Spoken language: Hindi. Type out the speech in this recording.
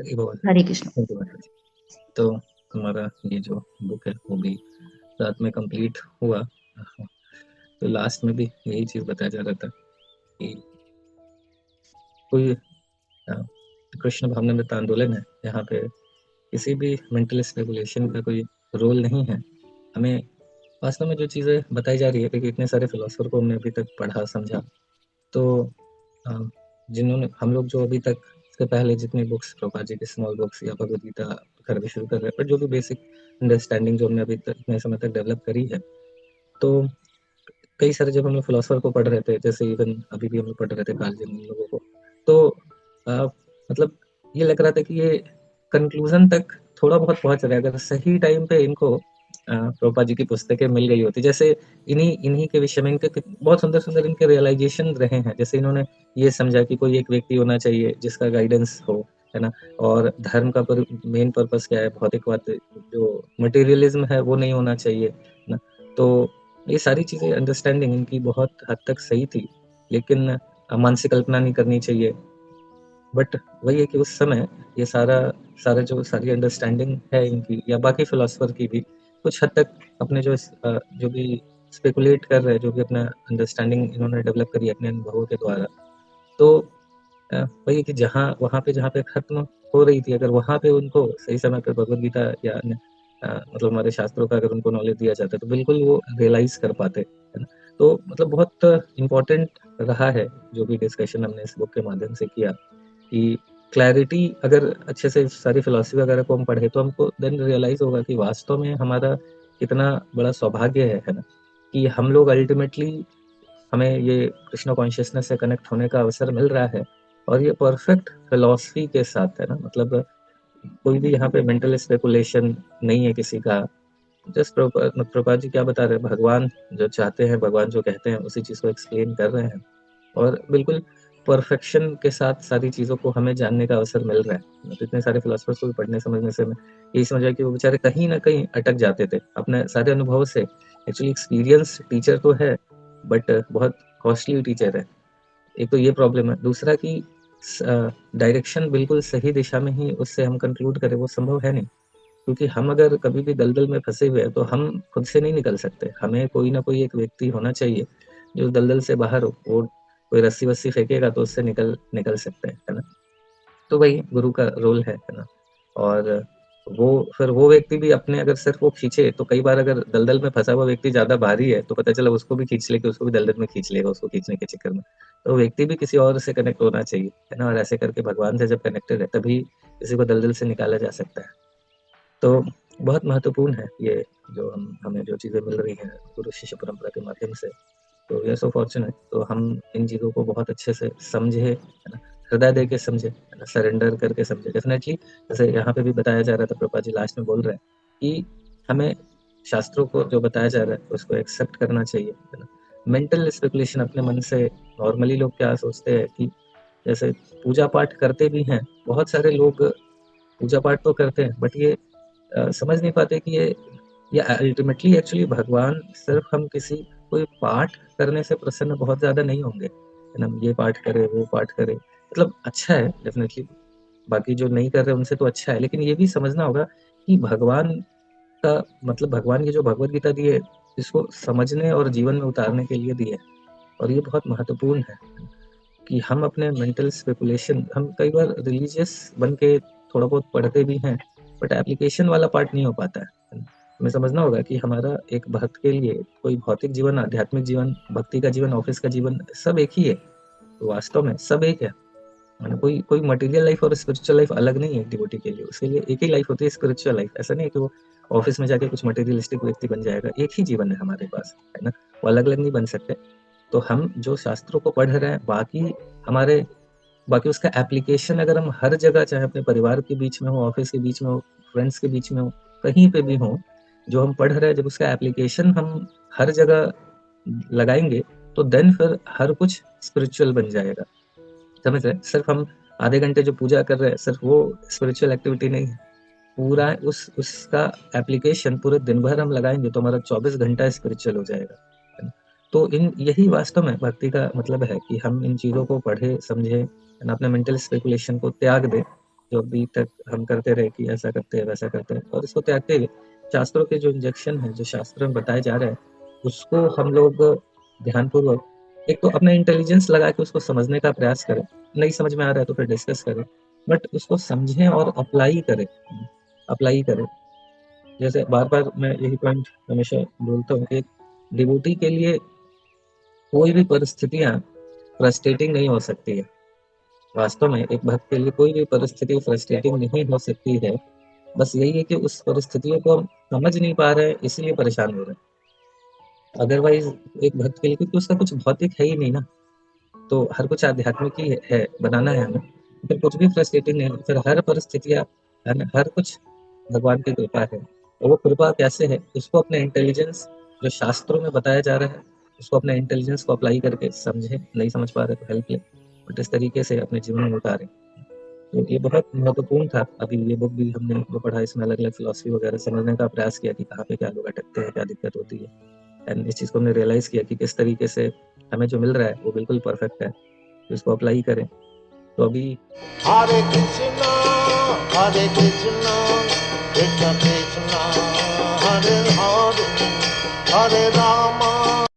हरि बोल। हरे कृष्ण। हरि बोल। तो हमारा ये जो बुक है वो भी रात में कंप्लीट हुआ। तो लास्ट में भी यही चीज़ बताया जा रहा था कि कोई कृष्ण भावनामृत आंदोलन है, यहाँ पे किसी भी मेंटल स्पेकुलेशन का कोई रोल नहीं है। हमें वास्तव में जो चीज़ें बताई जा रही है, क्योंकि इतने सारे फिलोसफर को हमने अभी तक पढ़ा समझा, तो अ, जिन्होंने हम लोग जो अभी तक इसके पहले जितनी बुक्स प्रभुपाद जी की स्मॉल बुक्स या भगवद गीता करके शुरू कर रहे हैं, पर जो भी बेसिक अंडरस्टैंडिंग जो हमने अभी तक इतने समय तक डेवलप करी है, तो कई सारे जब हम लोग फिलोसफर को पढ़ रहे थे, जैसे इवन अभी भी हम लोग पढ़ रहे थे कार्ल जंग इन लोगों को, तो मतलब ये लग रहा था कि ये कंक्लूजन तक थोड़ा बहुत पहुंच रहे हैं, अगर सही टाइम पे इनको प्रभुपाद जी की पुस्तकें मिल गई होती। जैसे इन्हीं इन्हीं के विषय में इनके बहुत सुंदर सुंदर इनके रियलाइजेशन रहे हैं। जैसे इन्होंने ये समझा कि कोई एक व्यक्ति होना चाहिए जिसका गाइडेंस हो, है ना, और धर्म का मेन पर्पस क्या है, भौतिकवाद जो मटेरियलिज्म है वो नहीं होना चाहिए, है ना। तो ये सारी चीज़ें अंडरस्टैंडिंग इनकी बहुत हद तक सही थी, लेकिन मानसिक कल्पना नहीं करनी चाहिए। बट वही है कि उस समय ये सारा सारा जो सारी अंडरस्टैंडिंग है इनकी या बाकी फिलोसफर की भी कुछ हद तक अपने जो भी स्पेकुलेट कर रहे हैं, जो भी अपना अंडरस्टैंडिंग इन्होंने डेवलप करी है अपने अनुभवों के द्वारा, तो वही है कि जहाँ पे खत्म हो रही थी, अगर वहाँ पे उनको सही समय पे भगवद गीता या अन्य मतलब हमारे शास्त्रों का अगर उनको नॉलेज दिया जाता तो बिल्कुल वो रियलाइज कर पाते, है ना। तो मतलब बहुत इम्पोर्टेंट रहा है जो भी डिस्कशन हमने इस बुक के माध्यम से किया, कि क्लैरिटी अगर अच्छे से सारी फिलॉसफी वगैरह को हम पढ़े तो हमको देन रियलाइज होगा कि वास्तव में हमारा कितना बड़ा सौभाग्य है ना, कि हम लोग अल्टीमेटली हमें ये कृष्ण कॉन्शियसनेस से कनेक्ट होने का अवसर मिल रहा है, और ये परफेक्ट फिलॉसफी के साथ, है ना। मतलब कोई भी यहाँ पे मेंटल स्पेकुलेशन नहीं है किसी का। जस्ट प्रभुपाद जी क्या बता रहे हैं, भगवान जो चाहते हैं, भगवान जो कहते हैं उसी चीज़ को एक्सप्लेन कर रहे हैं, और बिल्कुल परफेक्शन के साथ सारी चीज़ों को हमें जानने का अवसर मिल रहा है। तो इतने सारे फिलोसफर्स को भी पढ़ने समझने से मैं यही समझा कि वो बेचारे कहीं ना कहीं अटक जाते थे अपने सारे अनुभव से। एक्चुअली एक्सपीरियंस टीचर तो है, बट बहुत कॉस्टली टीचर है। एक तो ये प्रॉब्लम है, दूसरा कि डायरेक्शन बिल्कुल सही दिशा में ही उससे हम कंक्लूड करें वो संभव है नहीं, क्योंकि हम अगर कभी भी दलदल में फंसे हुए हैं तो हम खुद से नहीं निकल सकते। हमें कोई ना कोई एक व्यक्ति होना चाहिए जो दलदल से बाहर हो, वो कोई रस्सी वस्सी फेंकेगा तो उससे निकल निकल सकते हैं, है ना। तो वही गुरु का रोल है ना। और वो फिर वो व्यक्ति भी अपने अगर सिर्फ वो खींचे तो कई बार अगर दलदल में फंसा हुआ व्यक्ति ज्यादा भारी है तो पता चला उसको भी खींच लेके उसको भी दलदल में खींच लेगा उसको खींचने के चक्कर में। तो व्यक्ति भी किसी और से कनेक्ट होना चाहिए, है ना, और ऐसे करके भगवान से जब कनेक्टेड है तभी किसी को दलदल से निकाला जा सकता है। तो बहुत महत्वपूर्ण है ये, जो हमें जो चीज़ें मिल रही हैं गुरु शिष्य परंपरा के माध्यम से। तो वी आर सो फॉर्चुनेट, तो हम इन चीज़ों को बहुत अच्छे से समझे, है ना, हृदय दे के समझे, है ना, सरेंडर करके समझे डेफिनेटली। जैसे यहाँ पे भी बताया जा रहा था, प्रभुपाद जी लास्ट में बोल रहे हैं कि हमें शास्त्रों को जो बताया जा रहा है उसको एक्सेप्ट करना चाहिए, है ना। मेंटल स्पेकुलेशन अपने मन से नॉर्मली लोग क्या सोचते हैं कि जैसे पूजा पाठ करते भी हैं, बहुत सारे लोग पूजा पाठ तो करते हैं, बट ये समझ नहीं पाते कि ये अल्टीमेटली एक्चुअली भगवान सिर्फ हम किसी कोई पाठ करने से प्रसन्न बहुत ज्यादा नहीं होंगे, है ना। ये पाठ करे वो पाठ करे, मतलब अच्छा है डेफिनेटली, बाकी जो नहीं कर रहे उनसे तो अच्छा है, लेकिन ये भी समझना होगा कि भगवान का मतलब भगवान की जो भगवत गीता दी है इसको समझने और जीवन में उतारने के लिए दी है, और ये बहुत महत्वपूर्ण है कि हम अपने मेंटल स्पेकुलेशन, हम कई बार रिलीजियस बन के थोड़ा बहुत पढ़ते भी हैं, बट एप्लीकेशन वाला पार्ट नहीं हो पाता है। हमें समझना होगा कि हमारा एक भक्त के लिए कोई भौतिक जीवन, आध्यात्मिक जीवन, भक्ति का जीवन, ऑफिस का जीवन सब एक ही है। तो वास्तव में सब एक है, मतलब कोई कोई मटेरियल लाइफ और स्पिरिचुअल लाइफ अलग नहीं है डिवोटी के लिए। उसके लिए एक ही लाइफ होती है स्पिरिचुअल लाइफ। ऐसा नहीं है कि वो ऑफिस में जाके कुछ मटेरियलिस्टिक व्यक्ति बन जाएगा, एक ही जीवन है हमारे पास, है ना। वो अलग अलग नहीं बन सकते। तो हम जो शास्त्रों को पढ़ रहे हैं, हमारे बाकी उसका एप्लीकेशन अगर हम हर जगह, चाहे अपने परिवार के बीच में हो, ऑफिस के बीच में हो, फ्रेंड्स के बीच में हो, कहीं पे भी हो, जो हम पढ़ रहे हैं जब उसका एप्लीकेशन हम हर जगह लगाएंगे तो देन फिर हर कुछ स्पिरिचुअल बन जाएगा। समझ रहे, सिर्फ हम आधे घंटे जो पूजा कर रहे हैं सिर्फ वो स्पिरिचुअल एक्टिविटी नहीं है। पूरा उसका एप्लीकेशन पूरे दिन भर हम लगाएंगे तो हमारा 24 घंटा स्पिरिचुअल हो जाएगा, है ना। तो इन यही वास्तव में भक्ति का मतलब है कि हम इन चीज़ों को पढ़े समझे, अपने मेंटल स्पेकुलेशन को त्याग दें, जो अभी तक हम करते रहे कि ऐसा करते हैं वैसा करते हैं, और इसको त्याग के शास्त्रों के जो इंजेक्शन है, जो शास्त्र में बताए जा रहे हैं, उसको हम लोग ध्यानपूर्वक एक तो अपना इंटेलिजेंस लगा के उसको समझने का प्रयास करें। नहीं समझ में आ रहा है तो फिर डिस्कस करें, बट उसको समझें और अप्लाई करें। अप्लाई करें, जैसे बार बार मैं यही पॉइंट हमेशा बोलता हूँ कि डिवोटी के लिए कोई भी परिस्थितियां फ्रस्ट्रेटिंग नहीं हो सकती है। वास्तव में एक भक्त के लिए कोई भी परिस्थिति फ्रस्ट्रेटिंग नहीं हो सकती है। बस यही है कि उस परिस्थितियों को हम समझ नहीं पा रहे हैं, इसलिए परेशान हो रहे हैं। अदरवाइज एक भक्त के लिए, क्योंकि उसका कुछ भौतिक है ही नहीं ना, तो हर कुछ आध्यात्मिक ही है, बनाना है हमें, फिर कुछ भी फ्रस्ट्रेटिंग नहीं है। फिर हर परिस्थितियां है ना, हर कुछ भगवान की कृपा है। और वो कृपा कैसे है, उसको अपने इंटेलिजेंस, जो शास्त्रों में बताया जा रहा है, उसको अपने इंटेलिजेंस को अप्लाई करके समझे। नहीं समझ पा रहे तो हेल्प ले, बट इस तरीके से अपने जीवन में उतारे। तो ये बहुत महत्वपूर्ण था। अभी ये बुक भी हमने जो पढ़ा, इसमें अलग अलग फिलॉसफी वगैरह समझने का प्रयास किया कि कहाँ पे क्या लोग अटकते हैं, क्या दिक्कत होती है। एंड इस चीज़ को हमने रियलाइज़ किया कि किस तरीके से हमें जो मिल रहा है वो बिल्कुल परफेक्ट है, तो इसको अप्लाई करें। तो अभी हरे कृष्णा कृष्ण कृष्ण हरे हरे, हरे राम